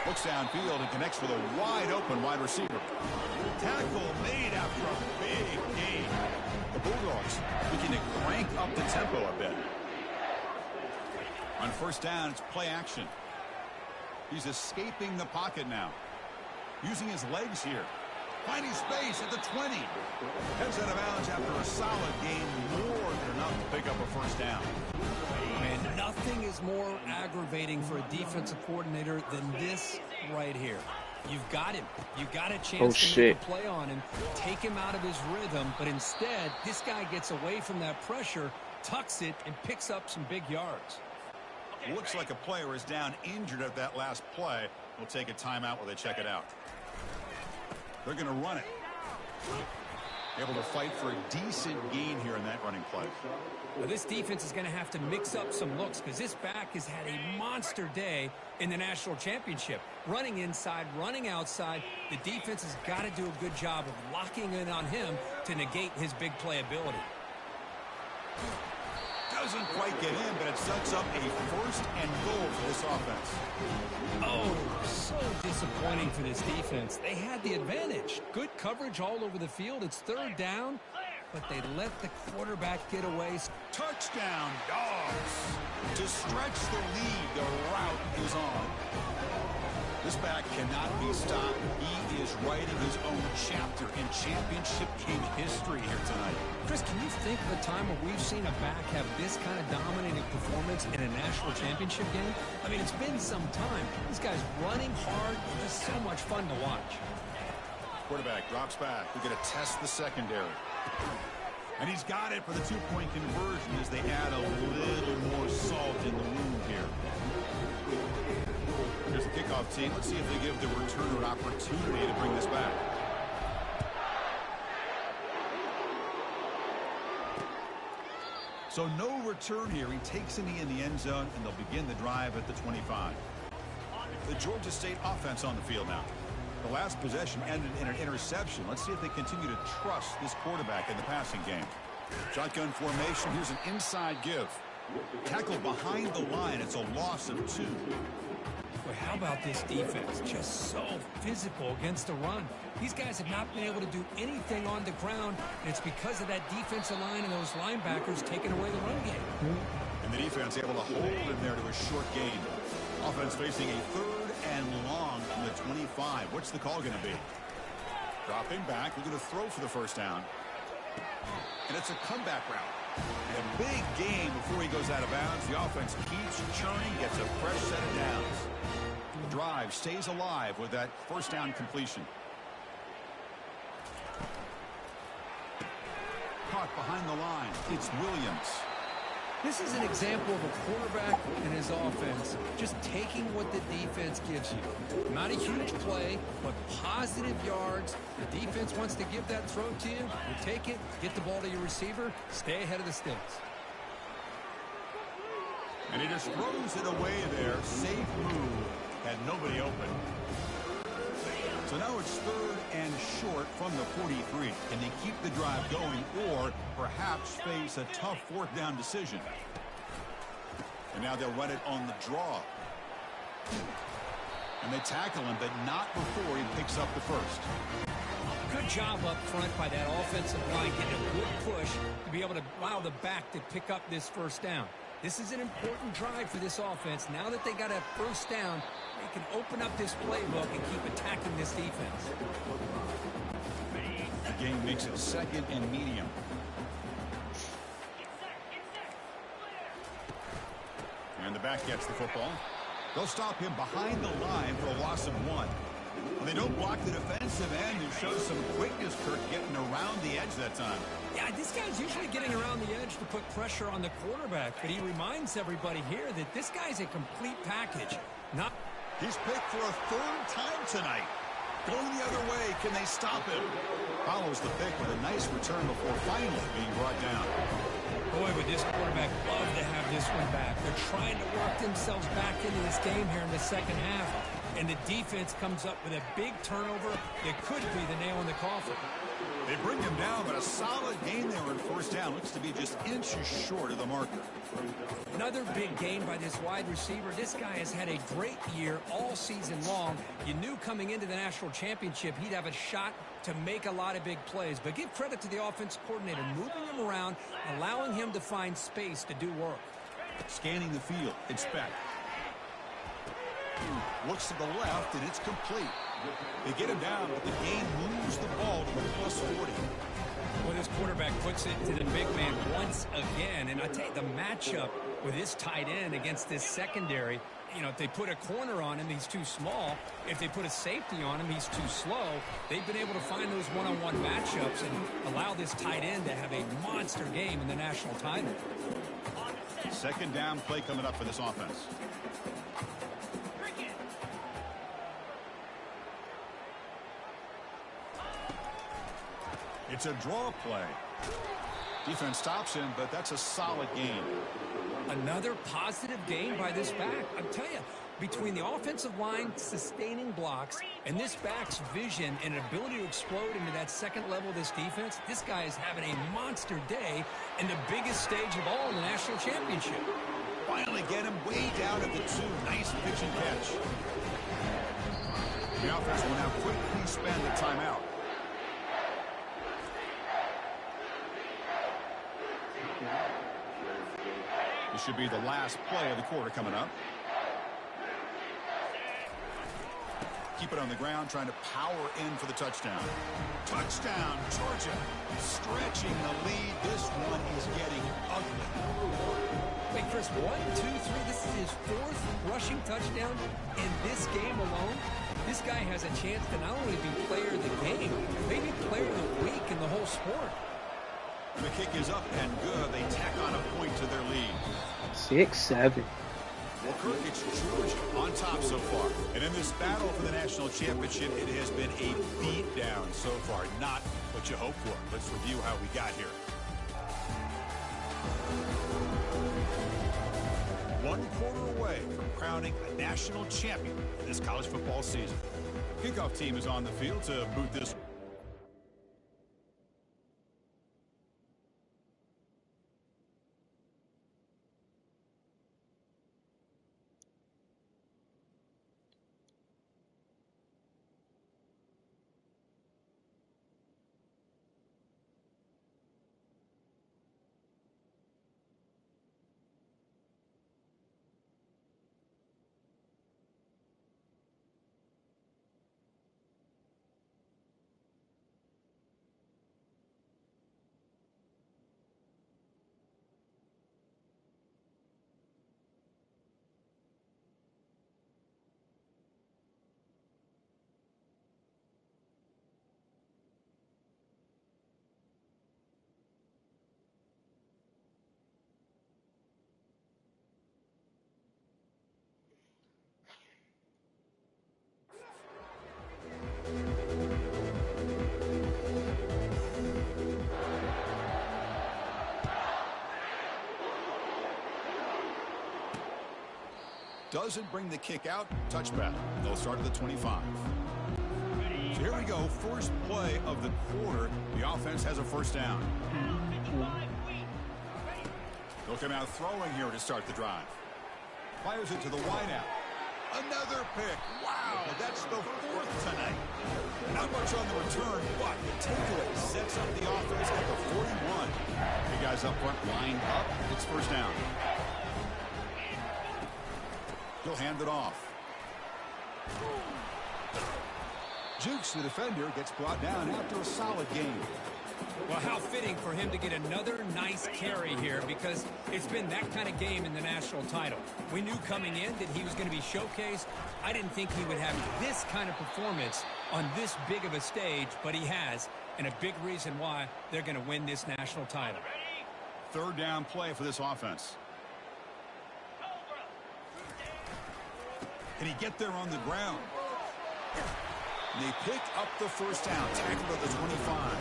Looks downfield and connects with a wide-open wide receiver. Tackle made after a big gain. The Bulldogs looking to crank up the tempo a bit. On 1st down, it's play action. He's escaping the pocket now. Using his legs here. Finding space at the 20. Heads out of bounds after a solid gain. More than enough to pick up a 1st down. And nothing is more aggravating for a defensive coordinator than this right here. You've got him. You've got a chance to make a play on him, take him out of his rhythm, but instead, this guy gets away from that pressure, tucks it, and picks up some big yards. Looks like a player is down injured at that last play. We'll take a timeout while they check it out. They're going to run it. Able to fight for a decent gain here in that running play. Well, this defense is going to have to mix up some looks because this back has had a monster day in the national championship. Running inside, running outside. The defense has got to do a good job of locking in on him to negate his big play ability. Doesn't quite get in, but it sets up a 1st and goal for this offense. Oh, so disappointing for this defense. They had the advantage. Good coverage all over the field. It's 3rd down, but they let the quarterback get away. Touchdown, Dogs. To stretch the lead, the route is on. This back cannot be stopped. He is writing his own chapter in championship game history here tonight. Chris, can you think of a time where we've seen a back have this kind of dominating performance in a national championship game? I mean, it's been some time. This guy's running hard. Just so much fun to watch. Quarterback drops back. We're going to test the secondary. And he's got it for the two-point conversion as they add a little more salt in the wound here. Here's the kickoff team. Let's see if they give the returner opportunity to bring this back. So no return here. He takes it in the end zone, and they'll begin the drive at the 25. The Georgia State offense on the field now. The last possession ended in an interception. Let's see if they continue to trust this quarterback in the passing game. Shotgun formation. Here's an inside give. Tackle behind the line. It's a loss of 2. Boy, how about this defense? Just so physical against the run. These guys have not been able to do anything on the ground, and it's because of that defensive line and those linebackers taking away the run game. And the defense able to hold him there to a short gain. Offense facing a 3rd and long from the 25. What's the call going to be? Dropping back. We're going to throw for the first down. And it's a comeback route. And a big game before he goes out of bounds. The offense keeps churning, gets a fresh set of downs. The drive stays alive with that first down completion. Caught behind the line. It's Williams. This is an example of a quarterback and his offense just taking what the defense gives you. Not a huge play, but positive yards. The defense wants to give that throw to you. You take it, get the ball to your receiver, stay ahead of the sticks. And he just throws it away there. Safe move. Had nobody open. So now it's 3rd and short from the 43. Can they keep the drive going or perhaps face a tough 4th down decision? And now they'll run it on the draw. And they tackle him, but not before he picks up the first. Good job up front by that offensive line, getting a good push to be able to allow the back to pick up this first down. This is an important drive for this offense. Now that they got a first down, they can open up this playbook and keep attacking this defense. The game makes it 2nd and medium. And the back gets the football. They'll stop him behind the line for a loss of 1. When they don't block the defensive end, it shows some quickness, Kirk, getting around the edge that time. Yeah, this guy's usually getting around the edge to put pressure on the quarterback, but he reminds everybody here that this guy's a complete package. He's picked for a 3rd time tonight. Going the other way. Can they stop him? Follows the pick with a nice return before finally being brought down. Boy, would this quarterback love to have this one back. They're trying to work themselves back into this game here in the second half. And the defense comes up with a big turnover that could be the nail in the coffin. They bring him down, but a solid gain there in first down. Looks to be just inches short of the marker. Another big gain by this wide receiver. This guy has had a great year all season long. You knew coming into the national championship he'd have a shot to make a lot of big plays. But give credit to the offense coordinator, moving him around, allowing him to find space to do work. Scanning the field. It's back. Looks to the left, and it's complete. They get him down, but the game moves the ball to a plus 40. Well, this quarterback puts it to the big man once again. And I tell you, the matchup with this tight end against this secondary, you know, if they put a corner on him, he's too small. If they put a safety on him, he's too slow. They've been able to find those one-on-one matchups and allow this tight end to have a monster game in the national title. 2nd down play coming up for this offense. It's a draw play. Defense stops him, but that's a solid gain. Another positive gain by this back. I'm telling you, between the offensive line sustaining blocks and this back's vision and ability to explode into that second level of this defense, this guy is having a monster day in the biggest stage of all in the national championship. Finally get him way down at the 2. Nice pitch and catch. The offense will now quickly spend the timeout. This should be the last play of the quarter coming up. Keep it on the ground, trying to power in for the touchdown. Touchdown, Georgia. Stretching the lead. This one is getting ugly. Wait, Chris, 1, 2, 3. This is his 4th rushing touchdown in this game alone. This guy has a chance to not only be player of the game, maybe player of the week in the whole sport. The kick is up and good. They tack on a point to their lead. 6-7. Well, Kirk, it's Georgia on top so far. And in this battle for the national championship, it has been a beatdown so far. Not what you hoped for. Let's review how we got here. 1 quarter away from crowning a national champion this college football season. Kickoff team is on the field to boot this. Doesn't bring the kick out. Touchback. They'll start at the 25. So here we go. First play of the quarter. The offense has a first down. They'll come out throwing here to start the drive. Fires it to the wideout. Another pick. Wow, that's the 4th tonight. Not much on the return, but the takeaway sets up the offense at the 41. The guys up front lined up. It's first down. He'll hand it off. Jukes, the defender, gets brought down after a solid game. Well, how fitting for him to get another nice carry here, because it's been that kind of game in the national title. We knew coming in that he was going to be showcased. I didn't think he would have this kind of performance on this big of a stage, but he has, and a big reason why they're going to win this national title. 3rd down play for this offense. Can he get there on the ground? They pick up the first down, tackled at the 25.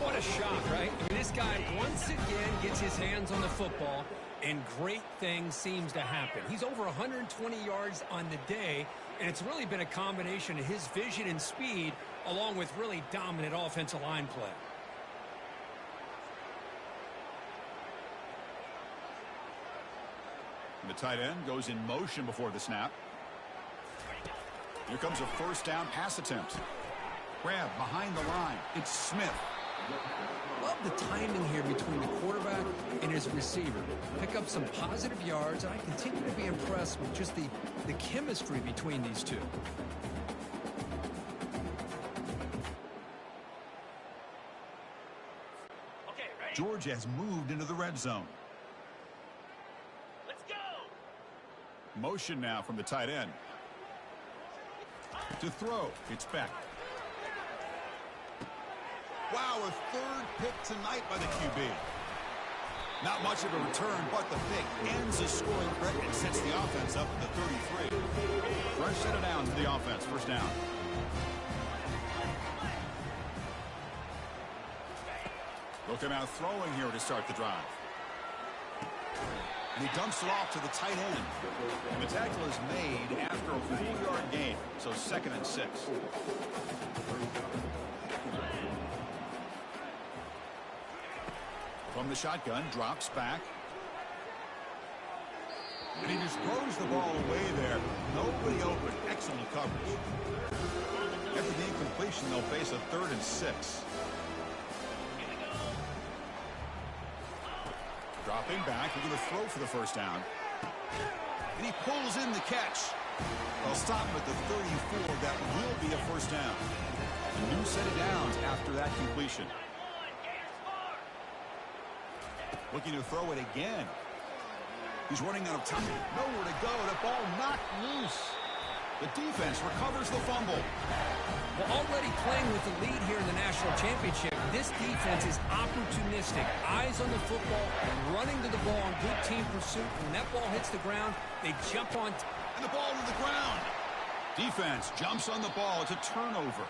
What a shot, right? I mean, this guy once again gets his hands on the football, and great things seems to happen. He's over 120 yards on the day, and it's really been a combination of his vision and speed, along with really dominant offensive line play. The tight end goes in motion before the snap. Here comes a first down pass attempt. Grab behind the line. It's Smith. Love the timing here between the quarterback and his receiver. Pick up some positive yards, and I continue to be impressed with just the chemistry between these two. Okay, ready? Georgia has moved into the red zone. Let's go. Motion now from the tight end. To throw, it's Beck. Wow, a 3rd pick tonight by the QB. Not much of a return, but the pick ends a scoring threat and sets the offense up at the 33. Fresh set of downs to the offense, first down. They'll come out throwing here to start the drive. And he dumps it off to the tight end. And the tackle is made after a 4-yard gain. So 2nd and 6. From the shotgun, drops back. And he just throws the ball away there. Nobody open. Excellent coverage. After the incompletion, they'll face a 3rd and 6. Dropping back, we're going to throw for the first down. And he pulls in the catch. They'll stop him at the 34. That will be a first down. A new set of downs after that completion. Looking to throw it again. He's running out of time. Nowhere to go. The ball knocked loose. The defense recovers the fumble. Well, already playing with the lead here in the national championship, this defense is opportunistic. Eyes on the football, running to the ball on good team pursuit. When that ball hits the ground, they jump on. And the ball to the ground. Defense jumps on the ball. It's a turnover.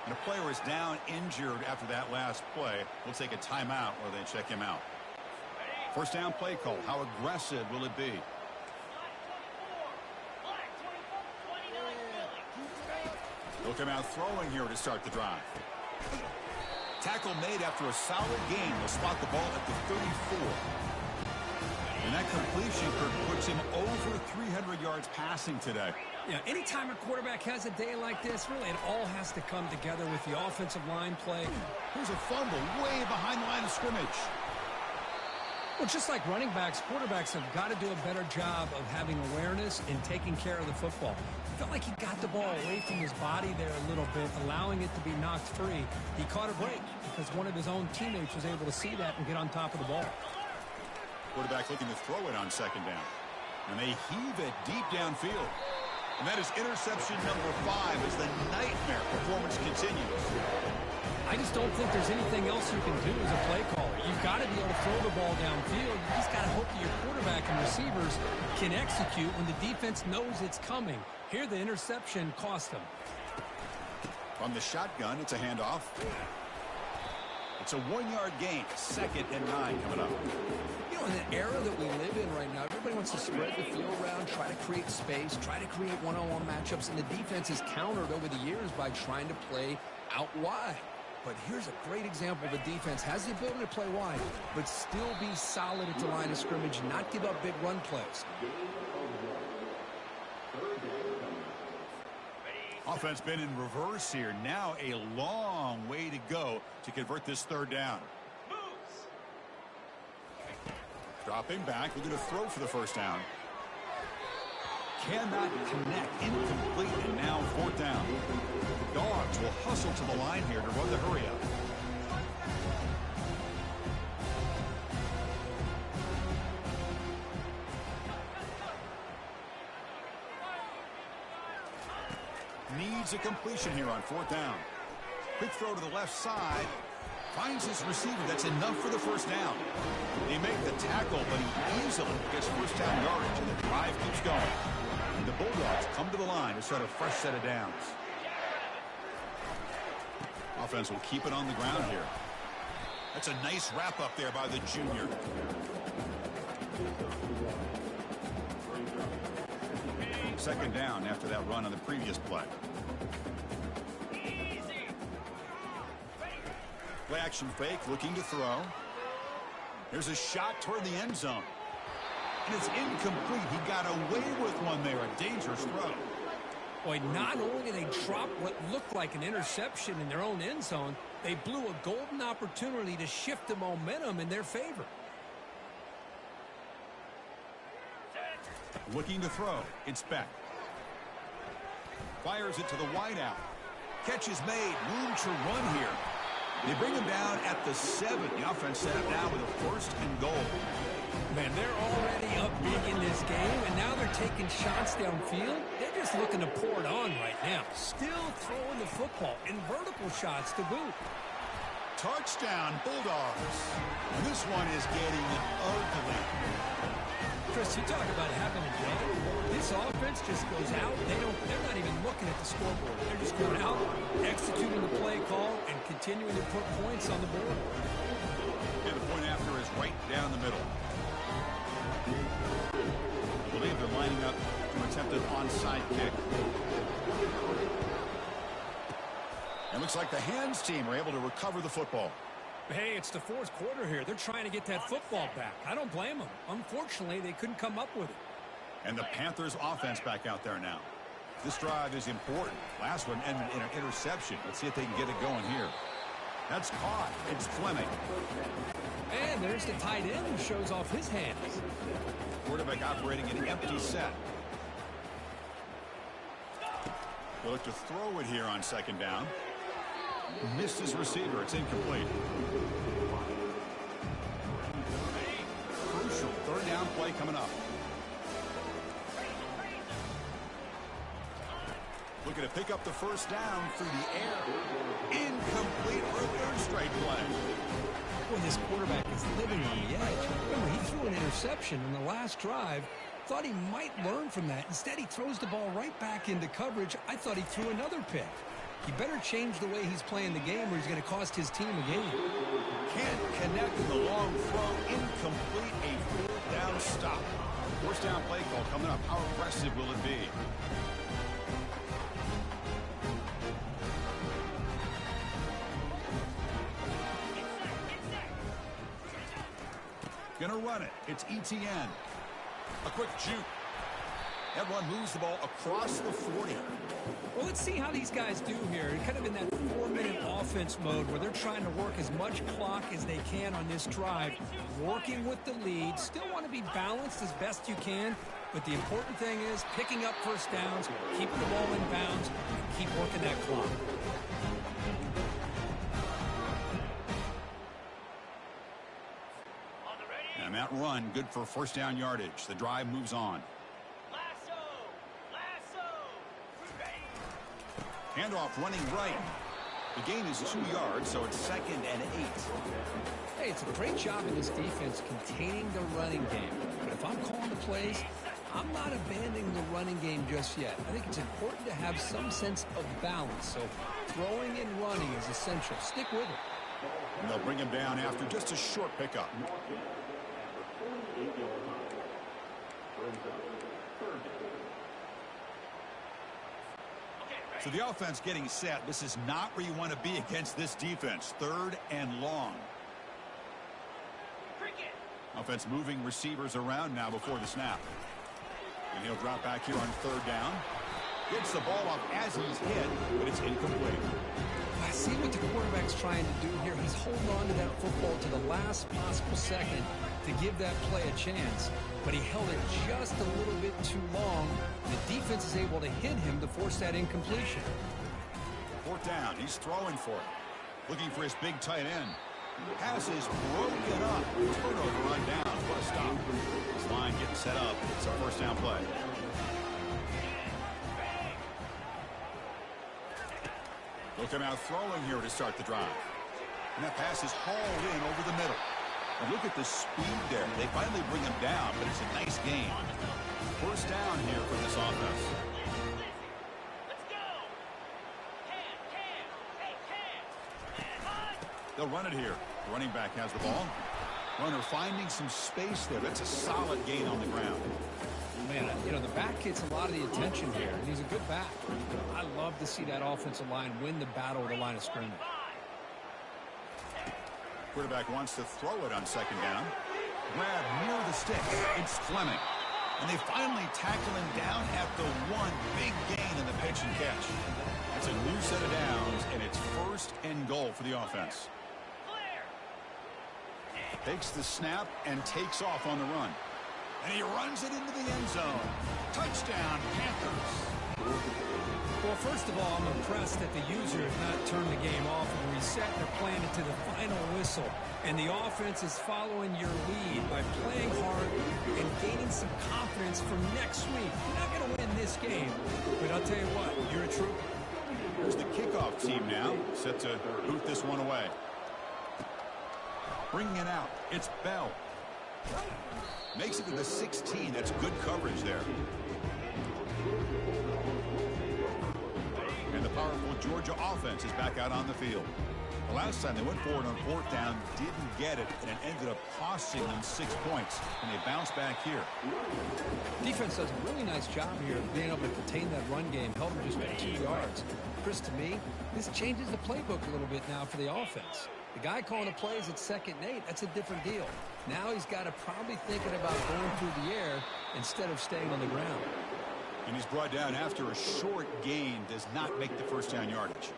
And the player is down injured after that last play. We'll take a timeout where they check him out. First down play call. How aggressive will it be? He'll come out throwing here to start the drive. Tackle made after a solid gain. Will spot the ball at the 34. And that completion puts him over 300 yards passing today. Yeah, anytime a quarterback has a day like this, really it all has to come together with the offensive line play. Here's a fumble way behind the line of scrimmage. Well, just like running backs, quarterbacks have got to do a better job of having awareness and taking care of the football. I felt like he got the ball away from his body there a little bit, allowing it to be knocked free. He caught a break because one of his own teammates was able to see that and get on top of the ball. Quarterback looking to throw it on second down. And they heave it deep downfield. And that is interception number 5 as the nightmare performance continues. I just don't think there's anything else you can do as a play caller. You've got to be able to throw the ball downfield. You just got to hope that your quarterback and receivers can execute when the defense knows it's coming. Here, the interception cost them. From the shotgun, it's a handoff. It's a 1-yard gain. 2nd and 9 coming up. You know, in the era that we live in right now, everybody wants to spread the field around, try to create space, try to create one-on-one matchups, and the defense is countered over the years by trying to play out wide. But here's a great example. The defense has the ability to play wide, but still be solid at the line of scrimmage, not give up big run plays. Offense been in reverse here. Now a long way to go to convert this third down. Dropping back, looking to throw for the first down. Cannot connect, incomplete, and now 4th down. Dogs will hustle to the line here to run the hurry up. Needs a completion here on 4th down. Quick throw to the left side. Finds his receiver. That's enough for the first down. They make the tackle, but he easily gets first down yardage, and the drive keeps going. And the Bulldogs come to the line to start a fresh set of downs. Offense will keep it on the ground here. That's a nice wrap up there by the junior. Second down after that run on the previous play. Play action fake, looking to throw. There's a shot toward the end zone. And it's incomplete. He got away with one there. A dangerous throw. Boy, not only did they drop what looked like an interception in their own end zone, they blew a golden opportunity to shift the momentum in their favor. Looking to throw. It's Beck. Fires it to the wideout. Catch is made. Room to run here. They bring him down at the 7. The offense set up now with a 1st and goal. Man, they're already up big in this game, and now they're taking shots downfield. They're just looking to pour it on right now. Still throwing the football, and vertical shots to boot. Touchdown, Bulldogs. And this one is getting ugly. Chris, you talk about having a day. This offense just goes out. They're not even looking at the scoreboard. They're just going out, executing the play call, and continuing to put points on the board. And the point after is right down the middle. I believe they're lining up to attempt an onside kick. It looks like the hands team are able to recover the football. Hey, it's the 4th quarter here. They're trying to get that football back. I don't blame them. Unfortunately, they couldn't come up with it. And the Panthers offense back out there now. This drive is important. Last one ended in an interception. Let's see if they can get it going here. That's caught. It's Fleming. And there's the tight end who shows off his hands. Quarterback operating an empty set. They'll look to throw it here on second down. Missed his receiver. It's incomplete. Crucial third down play coming up. Looking to pick up the first down through the air. Incomplete for a third straight play. Boy, this quarterback is living on the edge. Remember, he threw an interception in the last drive. Thought he might learn from that. Instead, he throws the ball right back into coverage. I thought he threw another pick. He better change the way he's playing the game or he's going to cost his team a game. Can't connect with the long throw. Incomplete. A fourth down stop. First down play call coming up. How aggressive will it be? Gonna run it. It's ETN. A quick juke. That one moves the ball across the 40. Well, let's see how these guys do here. Kind of in that 4-minute offense mode where they're trying to work as much clock as they can on this drive. Working with the lead. Still want to be balanced as best you can. But the important thing is picking up first downs, keeping the ball in bounds, and keep working that clock. And that run, good for first down yardage. The drive moves on. Handoff running right. The gain is 2 yards, so it's 2nd and 8. Hey, it's a great job in this defense containing the running game. But if I'm calling the plays, I'm not abandoning the running game just yet. I think it's important to have some sense of balance. So throwing and running is essential. Stick with it. And they'll bring him down after just a short pickup. So the offense getting set. This is not where you want to be against this defense. 3rd and long. Offense moving receivers around now before the snap. And he'll drop back here on 3rd down. Gets the ball off as he's hit, but it's incomplete. I see what the quarterback's trying to do here. He's holding on to that football to the last possible second to give that play a chance. But he held it just a little bit too long. The defense is able to hit him to force that incompletion. 4th down. He's throwing for it. Looking for his big tight end. Pass is broken up. Turnover on down. What a stop. This line getting set up. It's a first down play. They'll come out throwing here to start the drive. And that pass is hauled in over the middle. And look at the speed there. They finally bring him down, but it's a nice gain. First down here for this offense. They'll run it here. The running back has the ball. Runner finding some space there. That's a solid gain on the ground. Man, you know, the back gets a lot of the attention here, and he's a good back. I love to see that offensive line win the battle at the line of scrimmage. Quarterback wants to throw it on second down. Grab near the sticks. It's Fleming. And they finally tackle him down at the 1. Big gain in the pitch and catch. It's a new set of downs, and it's 1st and goal for the offense. Takes the snap and takes off on the run. And he runs it into the end zone. Touchdown, Panthers. Well, first of all, I'm impressed that the user has not turned the game off and reset. They're playing it to the final whistle. And the offense is following your lead by playing hard and gaining some confidence for next week. You're not going to win this game, but I'll tell you what, you're a trooper. Here's the kickoff team now, set to boot this one away. Bringing it out, it's Bell. Makes it to the 16. That's good coverage there. And the powerful Georgia offense is back out on the field. The last time they went forward on 4th down, didn't get it, and it ended up costing them 6 points. And they bounce back here. Defense does a really nice job here of being able to contain that run game, held them just by 2 yards. Chris, to me, this changes the playbook a little bit now for the offense. The guy calling the plays at 2nd and 8, that's a different deal. Now he's got to probably thinking about going through the air instead of staying on the ground. And he's brought down after a short gain, does not make the first down yardage.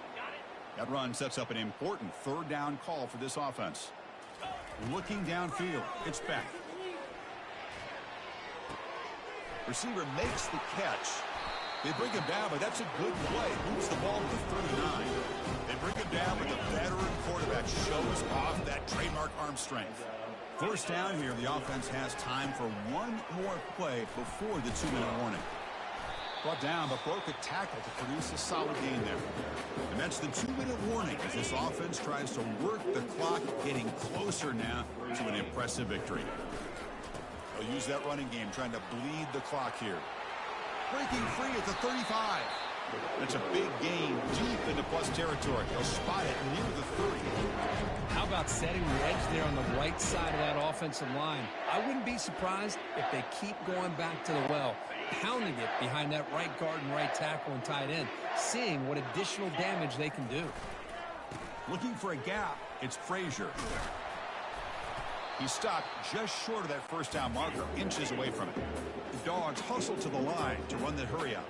That run sets up an important 3rd down call for this offense. Looking downfield, it's back. Receiver makes the catch. They bring him down, but that's a good play. Moves the ball to the 39. They bring him down, but the veteran quarterback shows off that trademark arm strength. First down here, the offense has time for one more play before the 2-minute warning. Brought down, but broke a tackle to produce a solid gain there. And that's the 2-minute warning as this offense tries to work the clock, getting closer now to an impressive victory. They'll use that running game, trying to bleed the clock here. Breaking free at the 35. That's a big gain deep into plus territory. They'll spot it near the 30. How about setting the edge there on the right side of that offensive line? I wouldn't be surprised if they keep going back to the well, pounding it behind that right guard and right tackle and tight end, seeing what additional damage they can do. Looking for a gap, it's Frazier. He stopped just short of that first down marker, inches away from it. The Dogs hustle to the line to run the hurry up.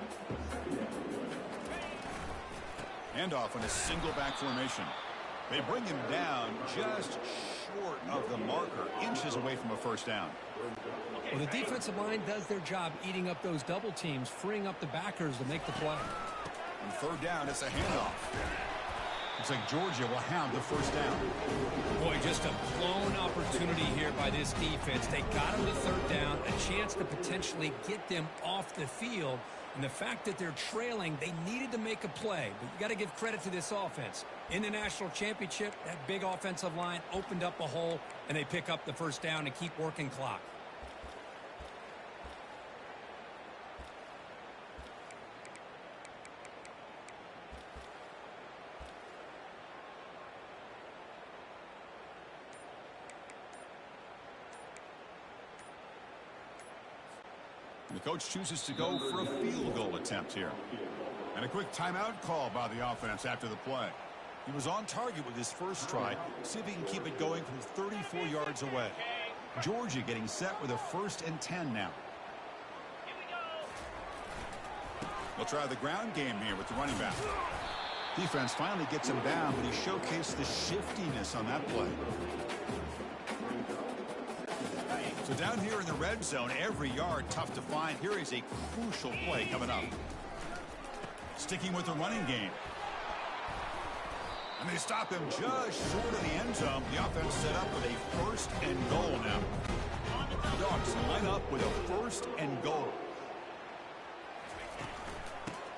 Handoff in a single back formation. They bring him down just short of the marker, inches away from a first down. Well, the defensive line does their job eating up those double teams, freeing up the backers to make the play. On third down, it's a handoff. Looks like Georgia will have the first down. Boy, just a blown opportunity here by this defense. They got him to third down, a chance to potentially get them off the field. And the fact that they're trailing, they needed to make a play. But you got to give credit to this offense. In the national championship, that big offensive line opened up a hole, and they pick up the first down and keep working clock. The coach chooses to go for a field goal attempt here. And a quick timeout call by the offense after the play. He was on target with his first try. See if he can keep it going from 34 yards away. Georgia getting set with a 1st and 10 now. They'll try the ground game here with the running back. Defense finally gets him down, but he showcased the shiftiness on that play. So down here in the red zone, every yard tough to find. Here is a crucial play coming up. Sticking with the running game. And they stop him just short of the end zone. The offense set up with a 1st and goal now. The Dogs line up with a 1st and goal.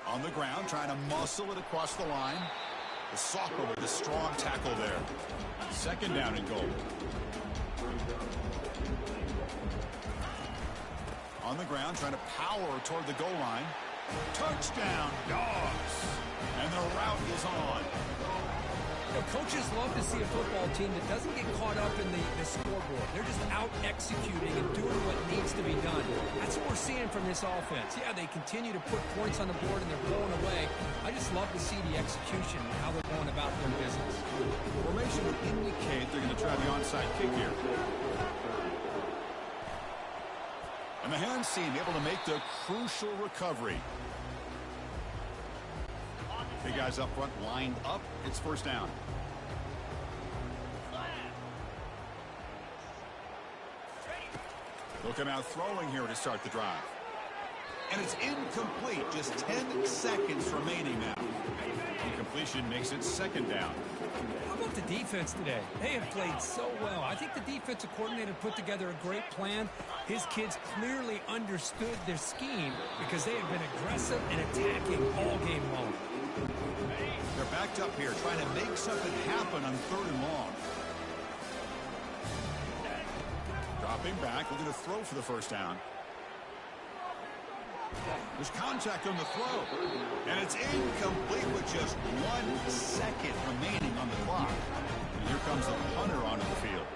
On the ground, trying to muscle it across the line. The soccer with a strong tackle there. 2nd down and goal. On the ground, trying to power toward the goal line. Touchdown, Dogs. And the route is on. You know, coaches love to see a football team that doesn't get caught up in the scoreboard. They're just out executing and doing what needs to be done. That's what we're seeing from this offense. Yeah, they continue to put points on the board and they're blowing away. I just love to see the execution and how they're going about their business. Formation would indicate they're going to try the onside kick here. And the hands team able to make the crucial recovery. Big guys up front lined up. It's 1st down. They'll come out throwing here to start the drive. And it's incomplete. Just 10 seconds remaining now. Incompletion makes it 2nd down. How about the defense today? They have played so well. I think the defensive coordinator put together a great plan. His kids clearly understood their scheme because they have been aggressive and attacking all game long. They're backed up here trying to make something happen on 3rd and long. Dropping back, looking to throw for the 1st down. There's contact on the throw. And it's incomplete with just 1 second remaining on the clock. And here comes the punter onto the field.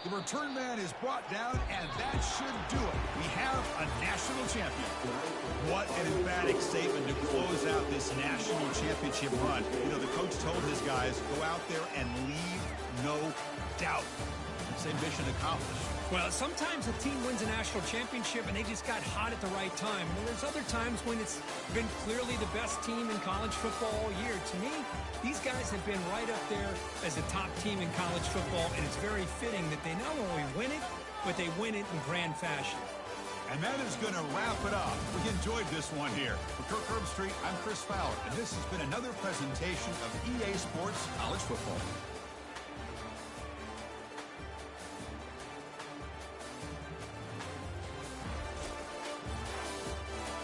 The return man is brought down, and that should do it. We have a national champion. What an emphatic statement to close out this national championship run. You know, the coach told his guys, go out there and leave no doubt. Say mission accomplished. Well, sometimes a team wins a national championship and they just got hot at the right time. And there's other times when it's been clearly the best team in college football all year. To me, These guys have been right up there as a top team in college football, and it's very fitting that they not only win it, but they win it in grand fashion. And that is going to wrap it up. We enjoyed this one here. For Kirk Herbstreit, I'm Chris Fowler, and this has been another presentation of EA Sports College Football.